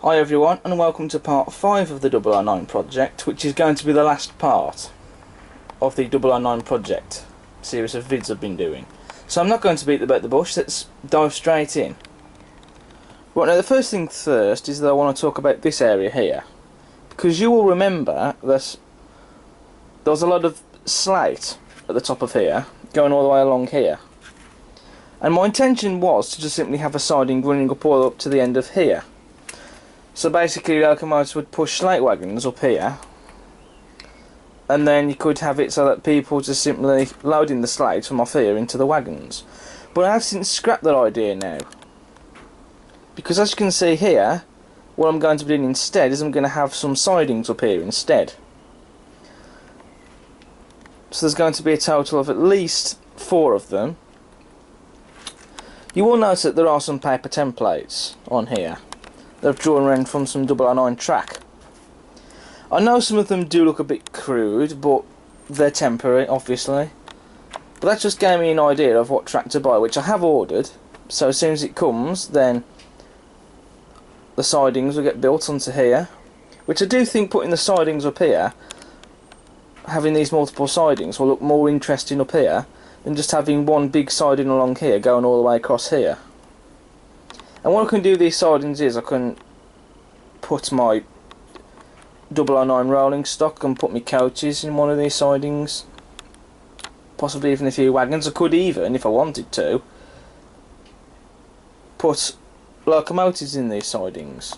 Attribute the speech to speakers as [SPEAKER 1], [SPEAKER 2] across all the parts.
[SPEAKER 1] Hi everyone, and welcome to part 5 of the 009 project, which is going to be the last part of the 009 project series of vids I've been doing. So I'm not going to beat about the bush, let's dive straight in. Right, now the first thing first is that I want to talk about this area here, because you will remember that there was a lot of slate at the top of here, going all the way along here. And my intention was to just simply have a siding running up all up to the end of here. So basically locomotives would push slate wagons up here, and then you could have it so that people just simply loading the slates from off here into the wagons. But I have since scrapped that idea now, because as you can see here, what I'm going to be doing instead is I'm going to have some sidings up here instead. So there's going to be a total of at least 4 of them. You will notice that there are some paper templates on here that I've drawn around from some 009 track. I know some of them do look a bit crude, but they're temporary, obviously. But that just gave me an idea of what track to buy, which I have ordered. So as soon as it comes, then the sidings will get built onto here. Which I do think putting the sidings up here, having these multiple sidings, will look more interesting up here than just having one big siding along here going all the way across here. And what I can do with these sidings is I can put my 009 rolling stock and put my coaches in one of these sidings, possibly even a few wagons. I could even, if I wanted to, put locomotives in these sidings.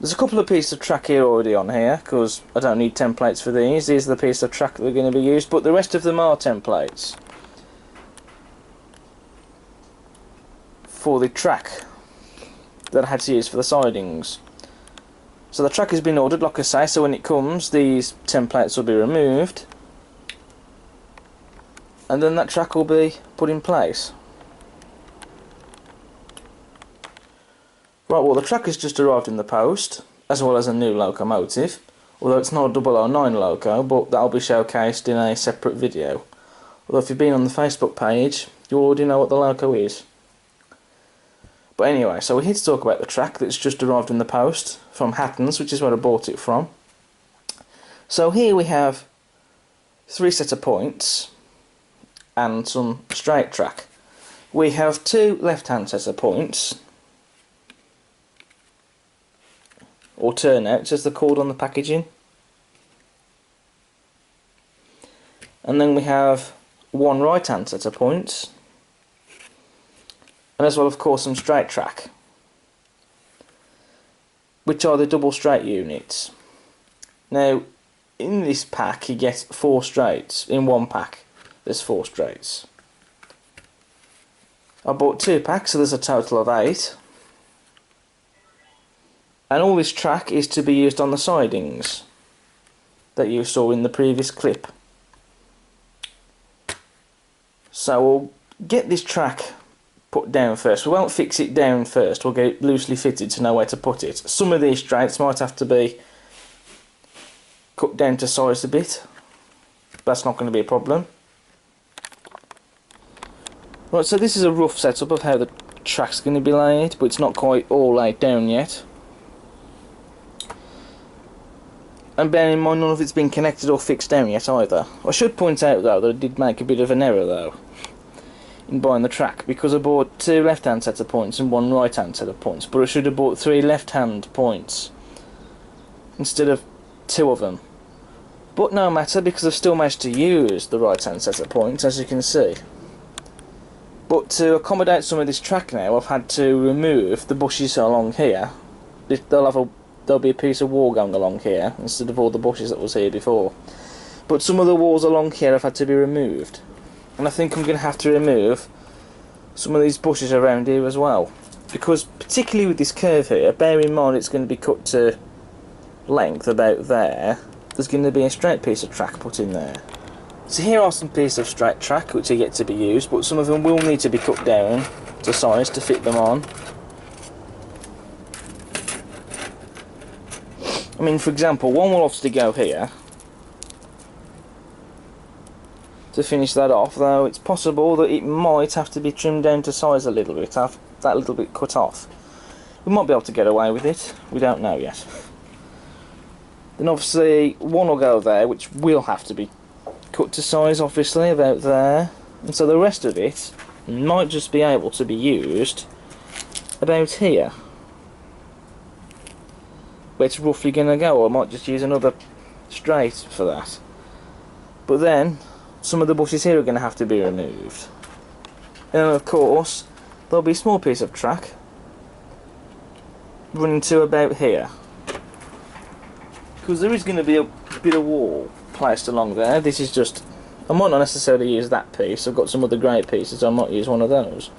[SPEAKER 1] There's a couple of pieces of track here already on here, because I don't need templates for these. These are the pieces of track that are going to be used, but the rest of them are templates for the track that I had to use for the sidings. So the track has been ordered, like I say, so when it comes these templates will be removed and then that track will be put in place. Right, well the track has just arrived in the post, as well as a new locomotive, although it's not a 009 loco, but that'll be showcased in a separate video. Although if you've been on the Facebook page, you already know what the loco is. But anyway, so we're here to talk about the track that's just arrived in the post from Hatton's, which is where I bought it from. So here we have 3 sets of points and some straight track. We have 2 left-hand sets of points, or turnouts as they're called on the packaging. And then we have 1 right-hand set of points, and as well of course some straight track, which are the double straight units. Now in this pack you get 4 straights. In one pack there's 4 straights. I bought 2 packs, so there's a total of 8, and all this track is to be used on the sidings that you saw in the previous clip. So we'll get this track put down first. We won't fix it down first, we'll get it loosely fitted to know where to put it. Some of these straights might have to be cut down to size a bit. That's not going to be a problem. Right, so this is a rough setup of how the track's going to be laid, but it's not quite all laid down yet. And bear in mind, none of it's been connected or fixed down yet either. I should point out though that I did make a bit of an error though in buying the track, because I bought 2 left-hand sets of points and 1 right-hand set of points, but I should have bought 3 left-hand points instead of 2 of them. But no matter, because I've still managed to use the right-hand set of points, as you can see. But to accommodate some of this track now, I've had to remove the bushes along here. There'll be a piece of wall going along here instead of all the bushes that was here before. But some of the walls along here have had to be removed, and I think I'm going to have to remove some of these bushes around here as well, because particularly with this curve here, bear in mind it's going to be cut to length about there. There's going to be a straight piece of track put in there. So here are some pieces of straight track which are yet to be used, but some of them will need to be cut down to size to fit them on. I mean, for example, one will obviously go here to finish that off, though it's possible that it might have to be trimmed down to size a little bit, have that little bit cut off. We might be able to get away with it, we don't know yet. Then obviously one will go there, which will have to be cut to size, obviously, about there. And so the rest of it might just be able to be used about here, where it's roughly going to go, or I might just use another straight for that. But then some of the bushes here are going to have to be removed. And then of course there'll be a small piece of track running to about here, because there is going to be a bit of wall placed along there. This is just, I might not necessarily use that piece, I've got some other great pieces, I might use one of those.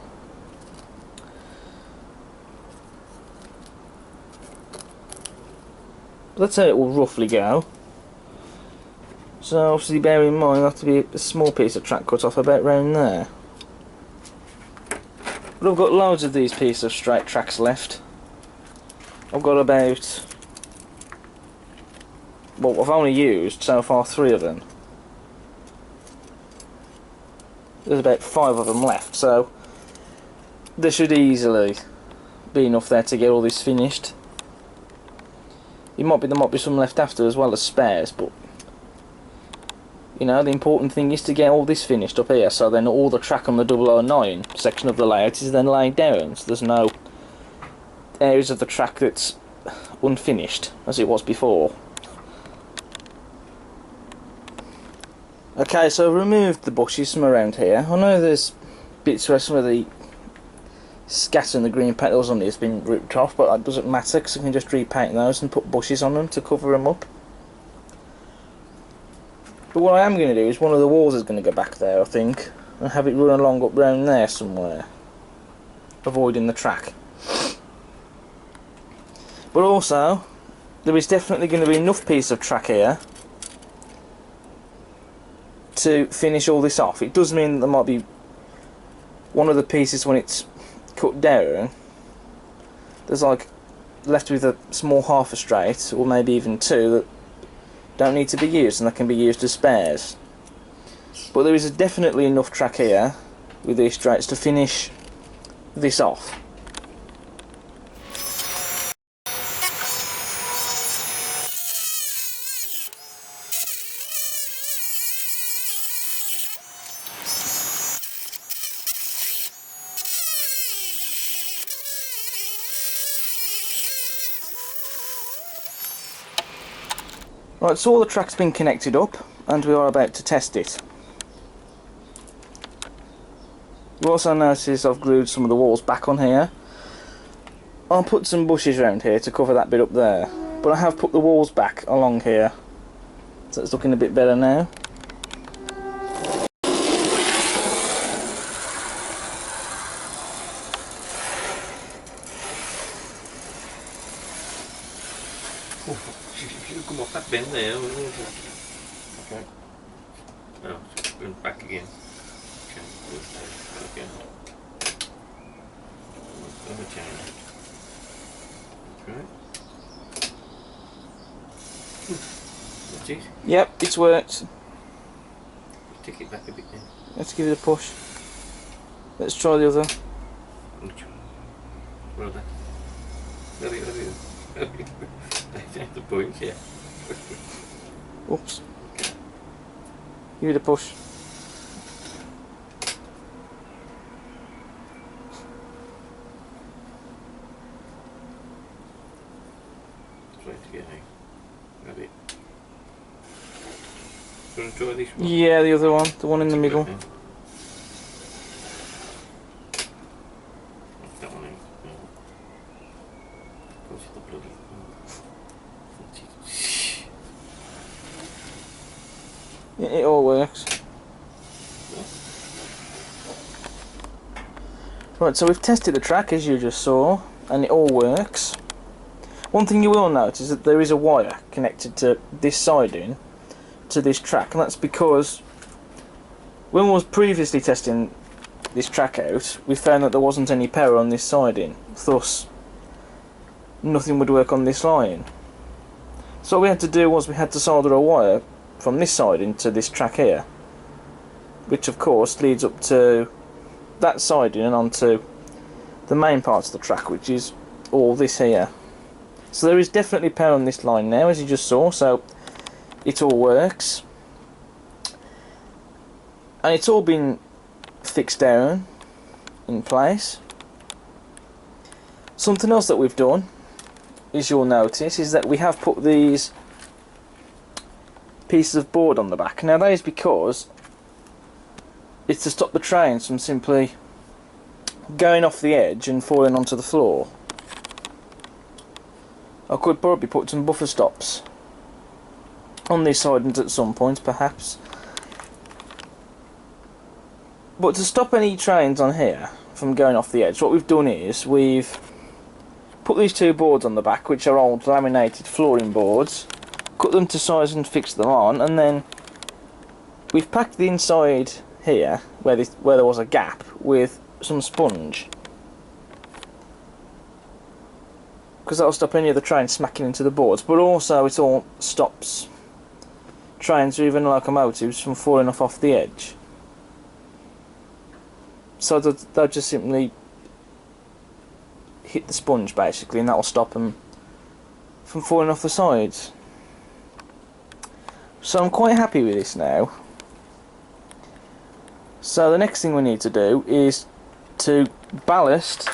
[SPEAKER 1] That's how it will roughly go. So obviously bear in mind there'll have to be a small piece of track cut off about round there. But I've got loads of these pieces of straight tracks left. I've got about, well, I've only used so far 3 of them. There's about 5 of them left, so there should easily be enough there to get all this finished. There might be some left after as well as spares, but you know, the important thing is to get all this finished up here, so then all the track on the 009 section of the layout is then laid down, so there's no areas of the track that's unfinished as it was before. Okay, so I've removed the bushes from around here. I know there's bits where some of the scattering the green petals on it has been ripped off, but that doesn't matter because I can just repaint those and put bushes on them to cover them up. But what I am going to do is one of the walls is going to go back there, I think, and have it run along up round there somewhere, avoiding the track. But also there is definitely going to be enough piece of track here to finish all this off. It does mean that there might be one of the pieces when it's cut down, there's like left with a small half a straight, or maybe even 2 that don't need to be used and that can be used as spares. But there is definitely enough track here with these straights to finish this off. Right, so all the track's been connected up and we are about to test it. You also notice I've glued some of the walls back on here. I'll put some bushes around here to cover that bit up there, but I have put the walls back along here, so it's looking a bit better now.
[SPEAKER 2] Should come off that bend there. Okay. No, going back again. Okay. Another chain. Okay. That's it.
[SPEAKER 1] Yep, it's worked.
[SPEAKER 2] Take it back a bit then.
[SPEAKER 1] Let's give it a push. Let's try the other.
[SPEAKER 2] What are they? That's the point, yeah.
[SPEAKER 1] Oops. Give it a push.
[SPEAKER 2] Try to get a bit. Do you want to try this one?
[SPEAKER 1] Yeah, the other one, the one in the middle.
[SPEAKER 2] That one in. Goes to the bloody.
[SPEAKER 1] It all works. Right, so we've tested the track as you just saw, and it all works. One thing you will notice is that there is a wire connected to this siding to this track, and that's because when we was previously testing this track out, we found that there wasn't any power on this siding, thus nothing would work on this line. So what we had to do was we had to solder a wire from this side into this track here, which of course leads up to that siding and onto the main part of the track, which is all this here. So there is definitely power on this line now, as you just saw, so it all works. And it's all been fixed down in place. Something else that we've done, as you'll notice, is that we have put these pieces of board on the back. Now that is because it's to stop the trains from simply going off the edge and falling onto the floor. I could probably put some buffer stops on these sidings at some point, perhaps. But to stop any trains on here from going off the edge, what we've done is we've put these two boards on the back, which are old laminated flooring boards, cut them to size and fix them on, and then we've packed the inside here, where there was a gap, with some sponge. Because that'll stop any of the trains smacking into the boards, but also it all stops trains or even locomotives from falling off the edge. So they'll just simply hit the sponge basically, and that'll stop them from falling off the sides. So I'm quite happy with this now. So the next thing we need to do is to ballast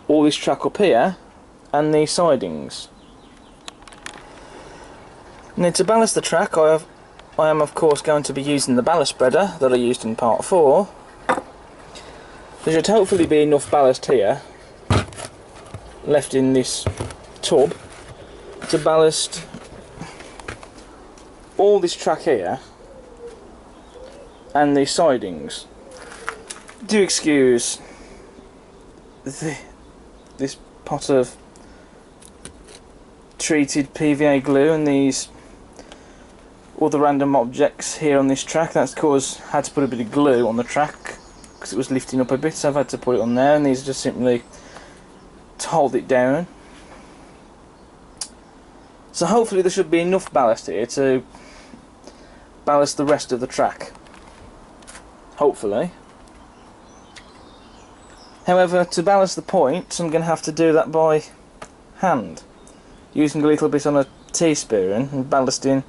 [SPEAKER 1] all this track up here and these sidings. Now to ballast the track, I am of course going to be using the ballast spreader that I used in part 4. There should hopefully be enough ballast here left in this tub to ballast all this track here and these sidings. Do excuse this pot of treated PVA glue and these other random objects here on this track. That's because I had to put a bit of glue on the track because it was lifting up a bit, so I've had to put it on there, and these are just simply to hold it down. So hopefully there should be enough ballast here to ballast the rest of the track. Hopefully. However, to ballast the points, I'm going to have to do that by hand, using a little bit on a teaspoon and ballasting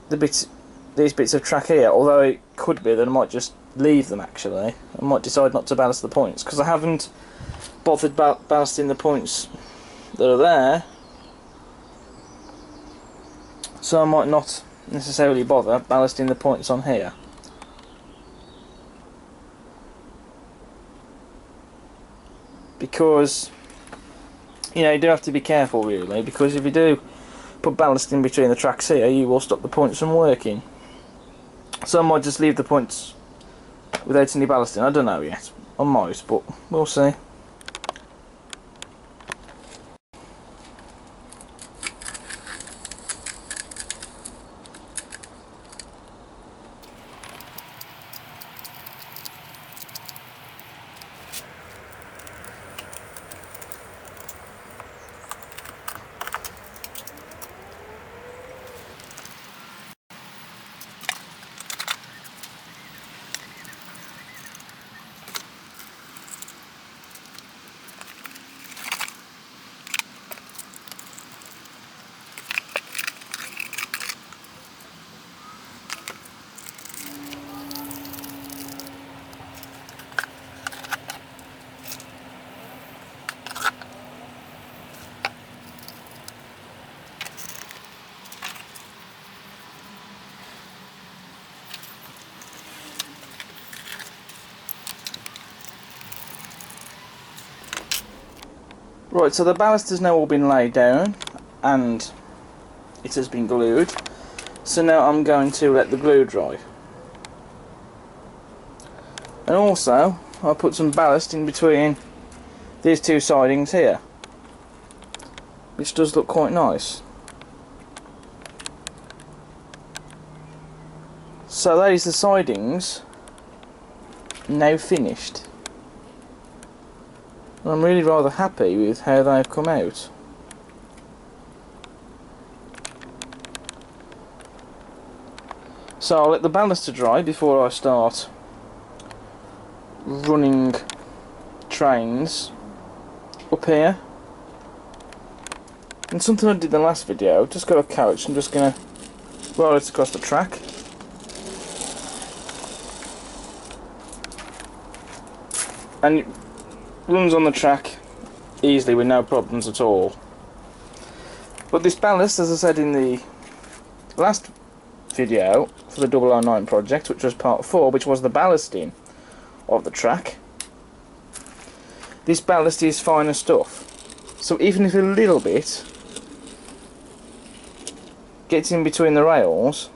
[SPEAKER 1] these bits of track here. Although it could be that I might just leave them actually. I might decide not to ballast the points because I haven't bothered ballasting the points that are there. So I might not necessarily bother ballasting the points on here. Because, you know, you do have to be careful really, because if you do put ballast in between the tracks here, you will stop the points from working. So I might just leave the points without any ballasting. I don't know yet. I might, but we'll see. Right, so the ballast has now all been laid down and it has been glued. So now I'm going to let the glue dry. And also, I'll put some ballast in between these two sidings here, which does look quite nice. So that is the sidings now finished. I'm really rather happy with how they've come out. So I'll let the ballaster dry before I start running trains up here. And something I did in the last video, just got a coach, I'm just going to roll it across the track. And it runs on the track easily with no problems at all. But this ballast, as I said in the last video for the 009 project, which was part 4, which was the ballasting of the track, this ballast is finer stuff. So even if a little bit gets in between the rails,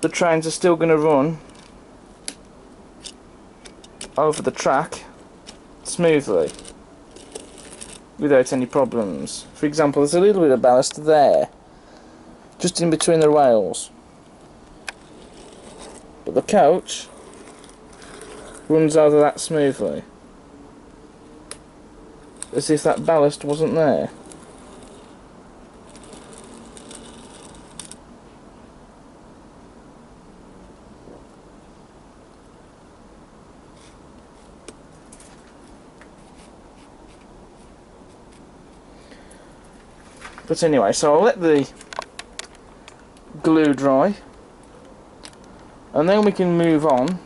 [SPEAKER 1] the trains are still going to run over the track smoothly without any problems. For example, there's a little bit of ballast there, just in between the rails, but the coach runs over that smoothly, as if that ballast wasn't there. But anyway, so I'll let the glue dry, and then we can move on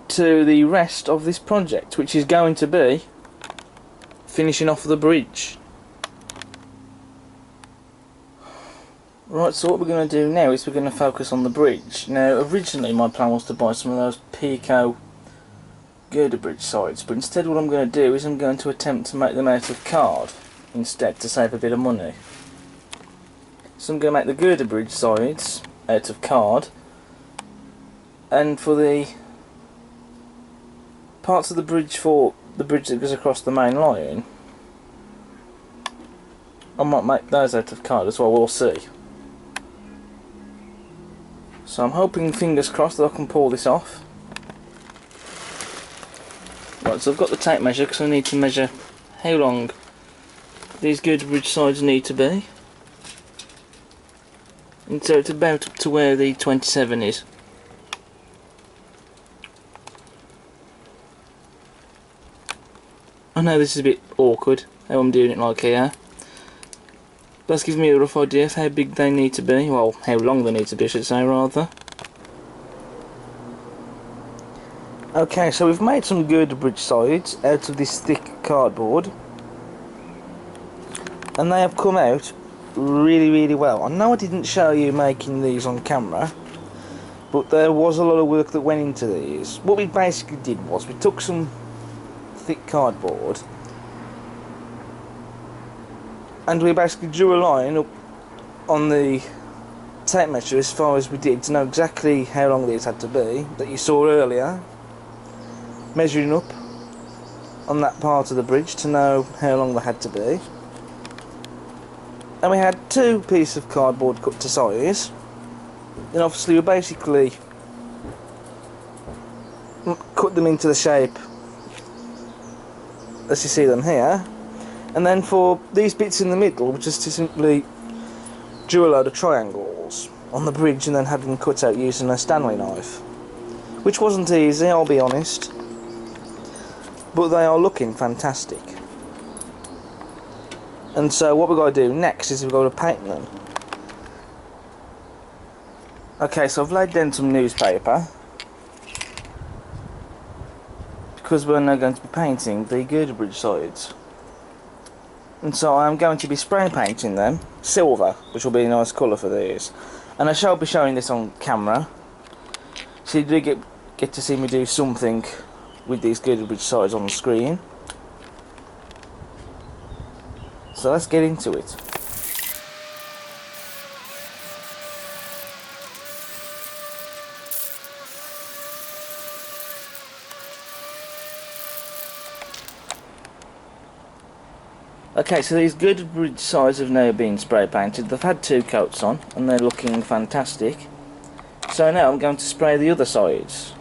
[SPEAKER 1] to the rest of this project, which is going to be finishing off the bridge. Right, so what we're going to do now is we're going to focus on the bridge. Now, originally my plan was to buy some of those Pico girder bridge sides, but instead what I'm going to do is I'm going to attempt to make them out of card instead, to save a bit of money. So I'm going to make the girder bridge sides out of card, and for the parts of the bridge that goes across the main line, I might make those out of card as well, we'll see. So I'm hoping, fingers crossed, that I can pull this off. Right, so I've got the tape measure because I need to measure how long these girder bridge sides need to be. And so it's about up to where the 27 is. I know this is a bit awkward, how I'm doing it like here. But that's giving me a rough idea of how big they need to be, well, how long they need to be, I should say, rather. Okay, so we've made some girder bridge sides out of this thick cardboard, and they have come out really well. I know I didn't show you making these on camera, but there was a lot of work that went into these. What we basically did was we took some thick cardboard and we basically drew a line up on the tape measure as far as we did to know exactly how long these had to be that you saw earlier, measuring up on that part of the bridge to know how long they had to be. And we had 2 pieces of cardboard cut to size, and obviously we basically cut them into the shape as you see them here, and then for these bits in the middle we just simply drew a load of triangles on the bridge and then had them cut out using a Stanley knife, which wasn't easy, I'll be honest, but they are looking fantastic. And so what we've got to do next is we've got to paint them. Okay, so I've laid down some newspaper because we're now going to be painting the girder bridge sides. And so I'm going to be spray painting them silver, which will be a nice colour for these. And I shall be showing this on camera, so you do get to see me do something with these girder bridge sides on the screen. So let's get into it. Okay, so these girder bridge sides have now been spray painted. They've had 2 coats on and they're looking fantastic. So now I'm going to spray the other sides.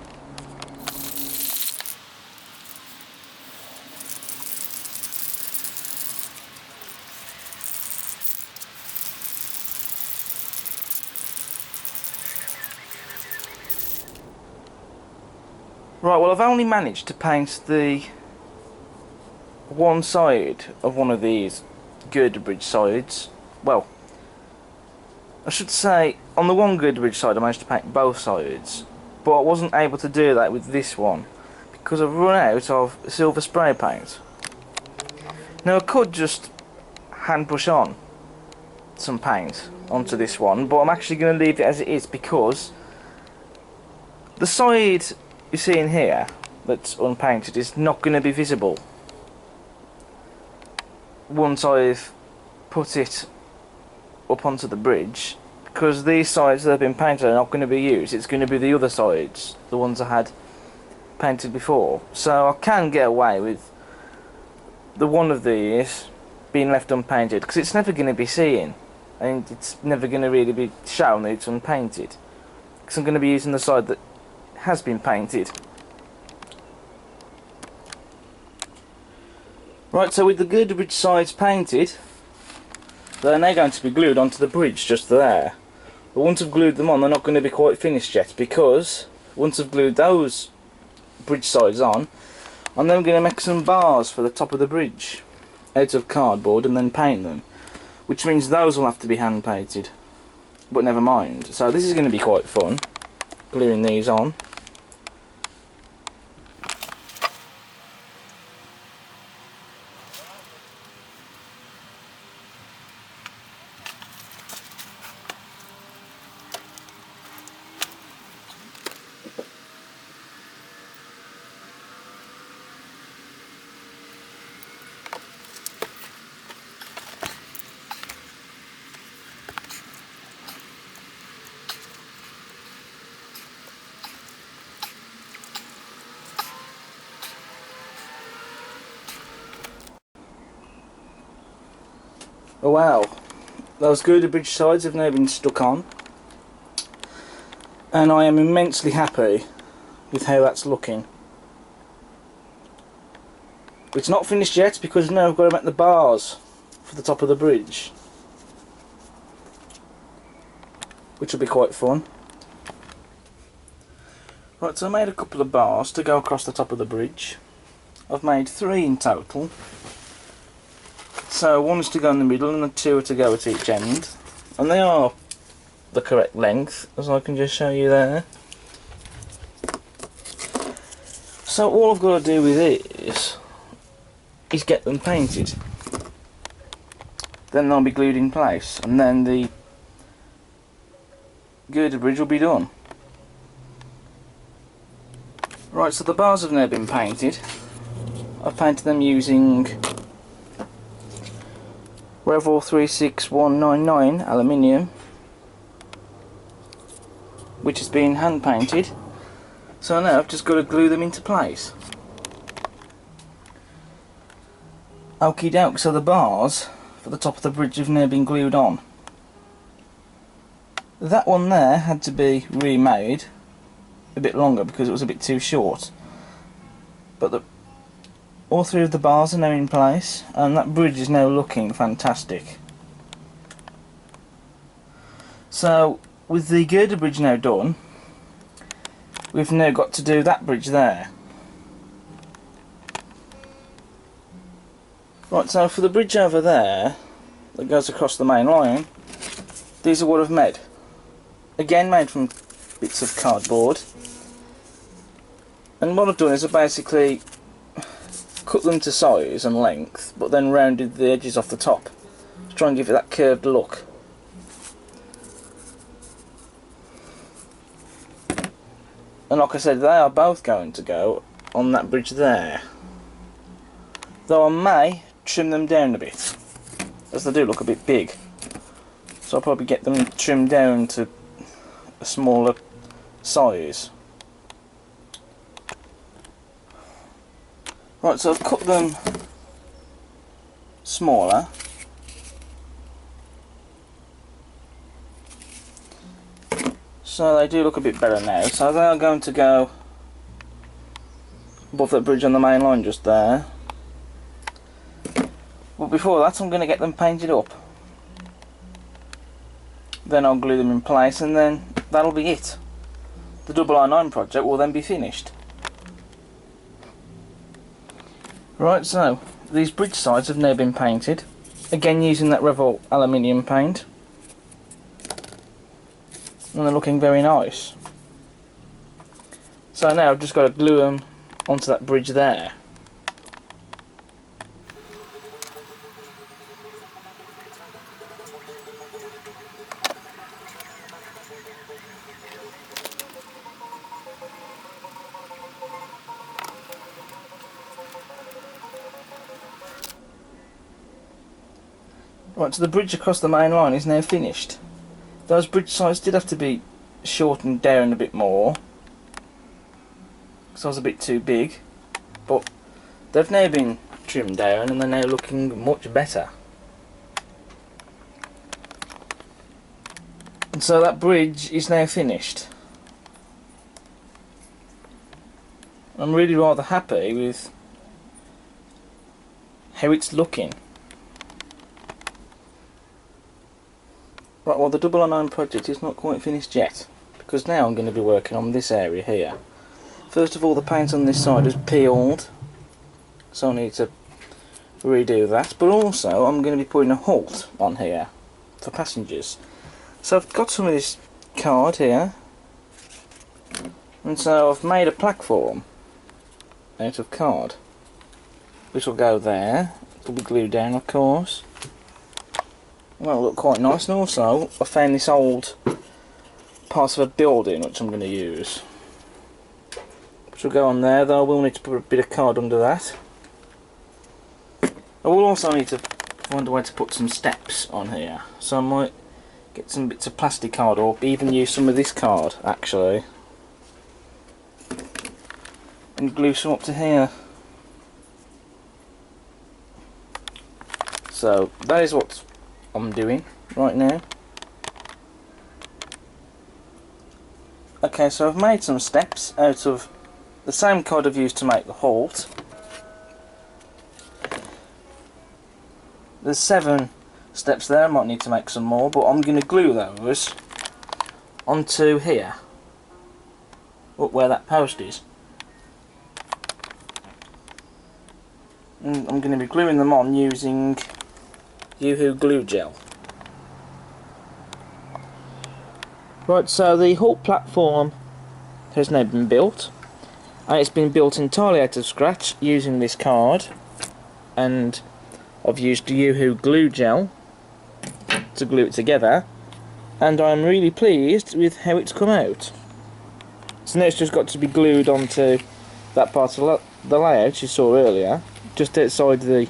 [SPEAKER 1] Right, well I've only managed to paint the one side of one of these girder bridge sides. Well, I should say on the one girder bridge side I managed to paint both sides, but I wasn't able to do that with this one because I've run out of silver spray paint. Now I could just hand brush on some paint onto this one, but I'm actually going to leave it as it is because the side you see in here that's unpainted is not going to be visible once I've put it up onto the bridge, because these sides that have been painted are not going to be used. It's going to be the other sides, the ones I had painted before. So I can get away with the one of these being left unpainted because it's never going to be seen and it's never going to really be shown that it's unpainted, because I'm going to be using the side that has been painted. Right, so with the girder bridge sides painted, they're now going to be glued onto the bridge just there. But once I've glued them on, they're not going to be quite finished yet, because once I've glued those bridge sides on, I'm then going to make some bars for the top of the bridge out of cardboard and then paint them, which means those will have to be hand painted, but never mind. So this is going to be quite fun, gluing these on. Oh wow, those girder bridge sides have now been stuck on, and I am immensely happy with how that's looking. It's not finished yet because now I've got to make the bars for the top of the bridge, which will be quite fun. Right, so I made a couple of bars to go across the top of the bridge. I've made 3 in total. So one is to go in the middle and the 2 are to go at each end, and they are the correct length, as I can just show you there. So all I've got to do with these is get them painted. Then they'll be glued in place, and then the girder bridge will be done. Right, so the bars have now been painted. I've painted them using Revol 36199 aluminium, which has been hand painted. So now I've just got to glue them into place. Okie doke, so the bars for the top of the bridge have now been glued on. That one there had to be remade a bit longer because it was a bit too short, but all 3 of the bars are now in place, and that bridge is now looking fantastic. So with the girder bridge now done, we've now got to do that bridge there. Right, so for the bridge over there that goes across the main line, these are what I've made. Again, made from bits of cardboard. And what I've done is I've basically cut them to size and length, but then rounded the edges off the top to try and give it that curved look. And like I said, they are both going to go on that bridge there, though I may trim them down a bit, as they do look a bit big, so I'll probably get them trimmed down to a smaller size. Right, so I've cut them smaller. So they do look a bit better now. So they are going to go above that bridge on the main line just there. But before that I'm going to get them painted up. Then I'll glue them in place and then that'll be it. The 009 project will then be finished. Right, so these bridge sides have now been painted, again using that Revolt aluminium paint, and they're looking very nice. So now I've just got to glue them onto that bridge there. Right, so the bridge across the main line is now finished. Those bridge sides did have to be shortened down a bit more, because I was a bit too big, but they've now been trimmed down and they're now looking much better. And so that bridge is now finished. I'm really rather happy with how it's looking. Right, well, the double unknown project is not quite finished yet, because now I'm going to be working on this area here. First of all, the paint on this side has peeled, so I need to redo that, but also I'm going to be putting a Halt on here for passengers. So I've got some of this card here, and so I've made a platform out of card, which will go there. It'll be glued down, of course. Well, it'll look quite nice, and also I found this old part of a building which I'm going to use, which will go on there, though I will need to put a bit of card under that. I will also need to find a way to put some steps on here, so I might get some bits of plastic card, or even use some of this card actually, and glue some up to here. So that is what I'm doing right now. Okay, so I've made some steps out of the same card I've used to make the Halt. There's 7 steps there. I might need to make some more, but I'm going to glue those onto here, up where that post is. And I'm going to be gluing them on using Yoo-hoo glue gel. Right, so the Halt platform has now been built, and it's been built entirely out of scratch using this card, and I've used Yoo-hoo glue gel to glue it together, and I'm really pleased with how it's come out. So now it's just got to be glued onto that part of the layout you saw earlier, just outside the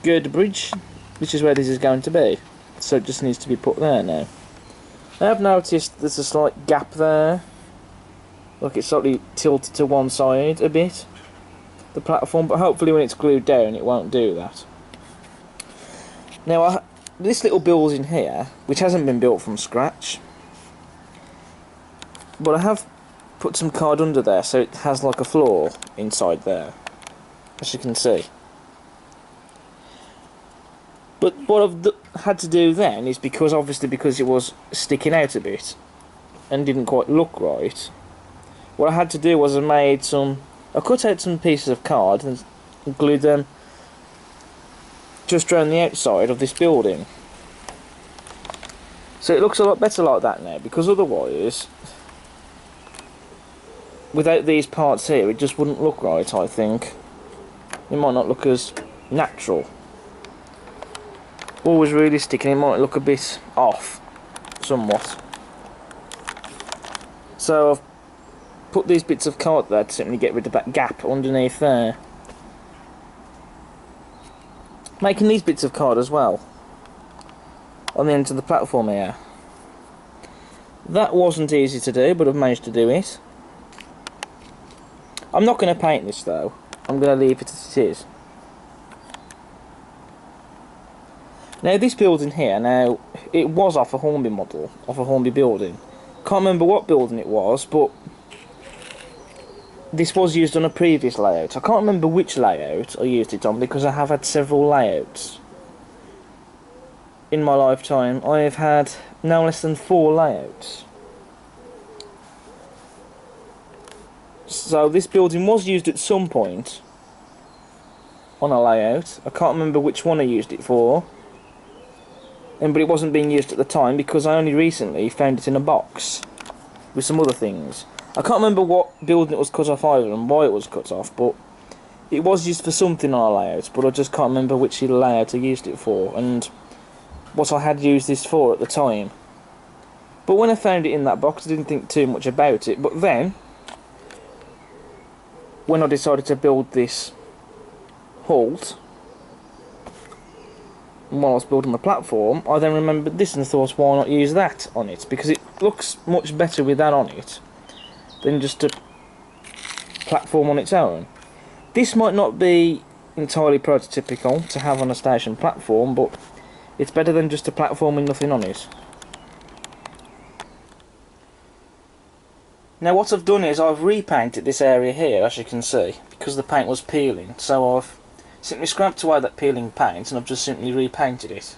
[SPEAKER 1] girder bridge, which is where this is going to be. So it just needs to be put there now. I have noticed there's a slight gap there. Look, it's slightly tilted to one side a bit, the platform, but hopefully when it's glued down it won't do that. Now this little building here, which hasn't been built from scratch, but I have put some card under there so it has like a floor inside there, as you can see. But what I've had to do then is, because it was sticking out a bit and didn't quite look right, what I had to do was I cut out some pieces of card and glued them just around the outside of this building. So it looks a lot better like that now, because otherwise, without these parts here, it just wouldn't look right, I think. It might not look as natural. Always really sticking, it might look a bit off, somewhat. So I've put these bits of card there to simply get rid of that gap underneath there. Making these bits of card as well on the end of the platform here. That wasn't easy to do, but I've managed to do it. I'm not going to paint this though, I'm going to leave it as it is. Now this building here, now it was off a Hornby model, off a Hornby building. Can't remember what building it was, but this was used on a previous layout. I can't remember which layout I used it on, because I have had several layouts. In my lifetime, I have had no less than 4 layouts. So this building was used at some point on a layout. I can't remember which one I used it for, but it wasn't being used at the time because I only recently found it in a box with some other things. I can't remember what building it was cut off either and why it was cut off, but it was used for something on a layout, but I just can't remember which layout I used it for and what I had used this for at the time. But when I found it in that box, I didn't think too much about it. But then, when I decided to build this Halt, and while I was building the platform, I then remembered this and thought, why not use that on it? Because it looks much better with that on it than just a platform on its own. This might not be entirely prototypical to have on a station platform, but it's better than just a platform with nothing on it. Now what I've done is I've repainted this area here, as you can see, because the paint was peeling. So I've simply scraped away that peeling paint and I've just simply repainted it.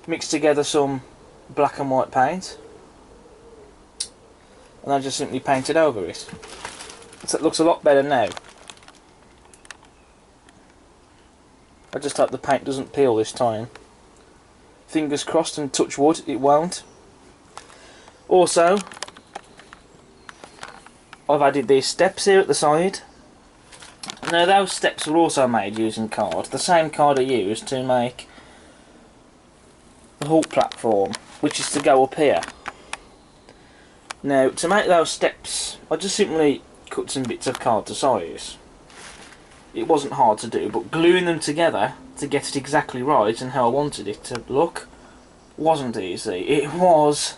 [SPEAKER 1] Mixed together some black and white paint, and I just simply painted over it. So it looks a lot better now. I just hope the paint doesn't peel this time. Fingers crossed and touch wood, it won't. Also, I've added these steps here at the side. Now those steps were also made using card, the same card I used to make the Halt platform, which is to go up here. Now to make those steps, I just simply cut some bits of card to size. It wasn't hard to do, but gluing them together to get it exactly right and how I wanted it to look wasn't easy. It was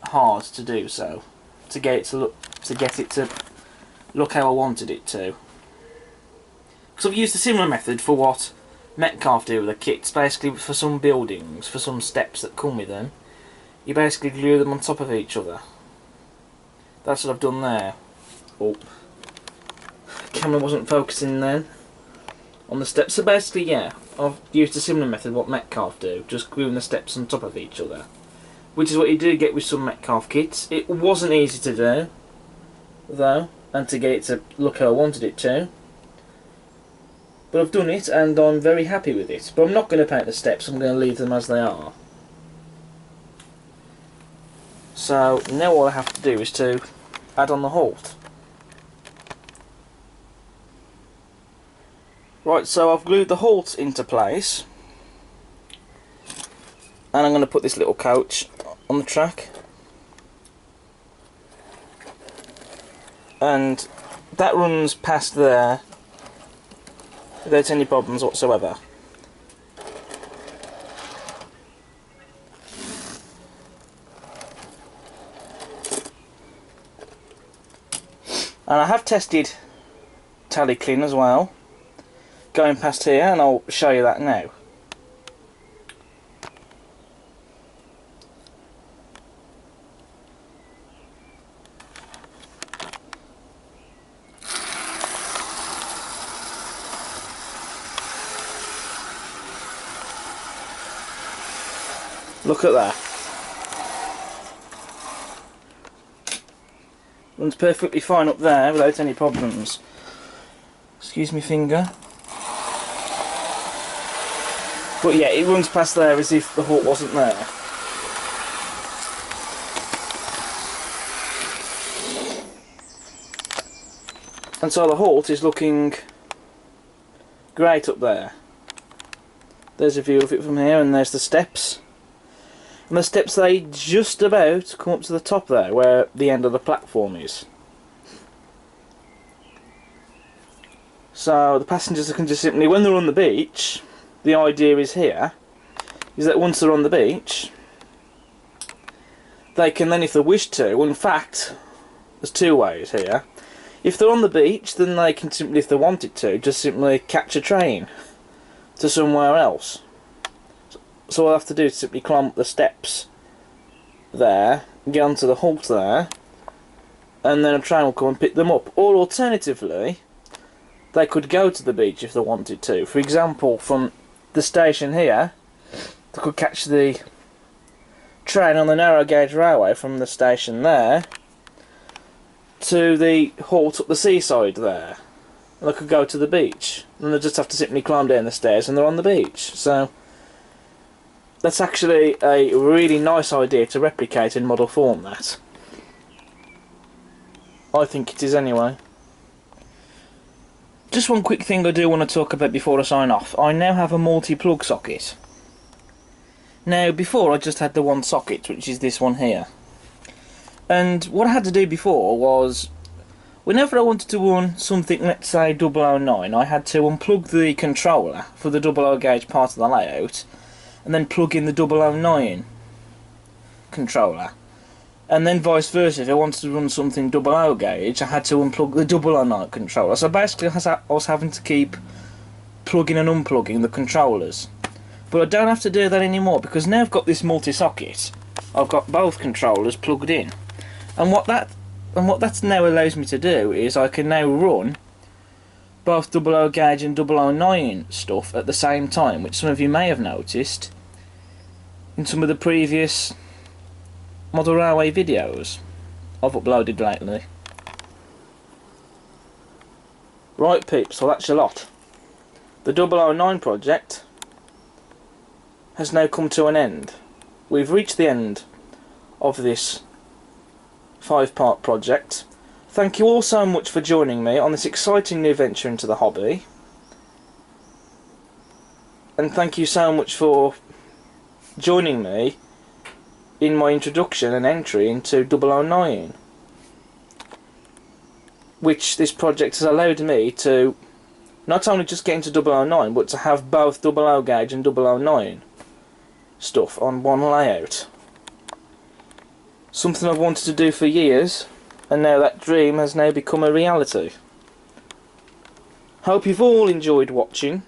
[SPEAKER 1] hard to do so. To get it to look how I wanted it to. Because I've used a similar method for what Metcalf do with the kits. Basically, for some buildings, for some steps that come with them, you basically glue them on top of each other. That's what I've done there. Oh, camera wasn't focusing then on the steps. So basically, yeah, I've used a similar method what Metcalf do, just gluing the steps on top of each other. Which is what you do get with some Metcalf kits. It wasn't easy to do, though, and to get it to look how I wanted it to. But I've done it, and I'm very happy with it. But I'm not going to paint the steps, I'm going to leave them as they are. So, now all I have to do is to add on the Halt. Right, so I've glued the Halt into place. And I'm going to put this little coach on the track, and that runs past there without any problems whatsoever. And I have tested tally clean as well, going past here, and I'll show you that now. Look at that. Runs perfectly fine up there without any problems. Excuse me finger. But yeah, it runs past there as if the Halt wasn't there. And so the Halt is looking great up there. There's a view of it from here, and there's the steps. And the steps, they just about come up to the top there, where the end of the platform is. So the passengers can just simply, when they're on the beach, the idea is here, is that once they're on the beach, they can then, if they wish to, well in fact, there's two ways here. If they're on the beach, then they can simply, if they wanted to, just simply catch a train to somewhere else. So all I have to do is simply climb up the steps there, get onto the Halt there, and then a train will come and pick them up. Or alternatively, they could go to the beach if they wanted to. For example, from the station here, they could catch the train on the narrow gauge railway from the station there to the Halt up the seaside there. and they could go to the beach. And they just have to simply climb down the stairs and they're on the beach. So that's actually a really nice idea to replicate in model form, that. I think it is anyway. Just one quick thing I do want to talk about before I sign off. I now have a multi-plug socket. Now, before I just had the one socket, which is this one here. And what I had to do before was, whenever I wanted to run something, let's say 009, I had to unplug the controller for the 00 gauge part of the layout, and then plug in the 009 controller. And then vice versa, if I wanted to run something 00 gauge, I had to unplug the 009 controller. So basically I was having to keep plugging and unplugging the controllers. But I don't have to do that anymore, because now I've got this multi-socket, I've got both controllers plugged in. And what that now allows me to do is I can now run both 00 gauge and 009 stuff at the same time, which some of you may have noticed in some of the previous model railway videos I've uploaded lately. Right peeps, well that's a lot. The 009 project has now come to an end. We've reached the end of this 5-part project. Thank you all so much for joining me on this exciting new venture into the hobby. And thank you so much for joining me in my introduction and entry into 009, which this project has allowed me to not only just get into 009, but to have both 00 gauge and 009 stuff on one layout. Something I've wanted to do for years, and now that dream has now become a reality. Hope you've all enjoyed watching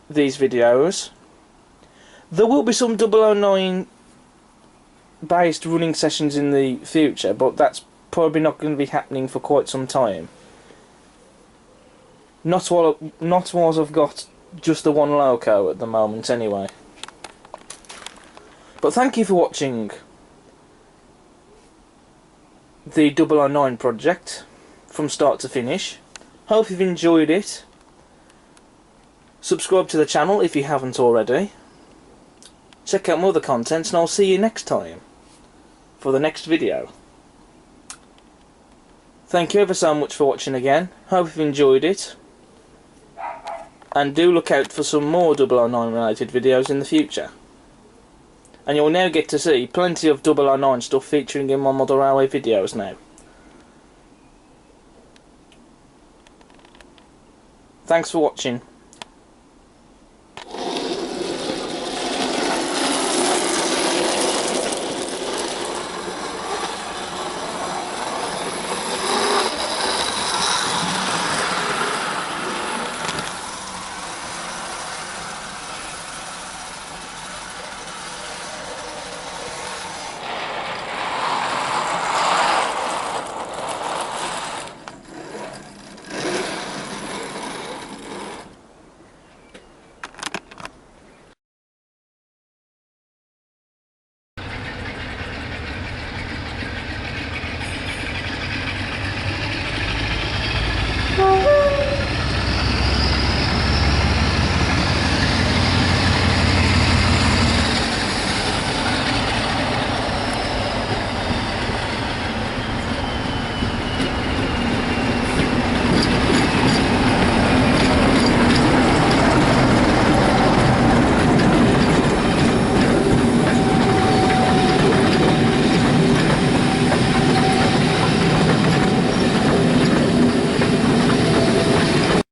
[SPEAKER 1] these videos. There will be some 009 based running sessions in the future, but that's probably not going to be happening for quite some time. Not whilst I've got just the one loco at the moment anyway. But thank you for watching the 009 project from start to finish. Hope you've enjoyed it. Subscribe to the channel if you haven't already. Check out my other contents, and I'll see you next time for the next video. Thank you ever so much for watching again. Hope you've enjoyed it. And do look out for some more 009 related videos in the future. And you'll now get to see plenty of 009 stuff featuring in my model railway videos now. Thanks for watching.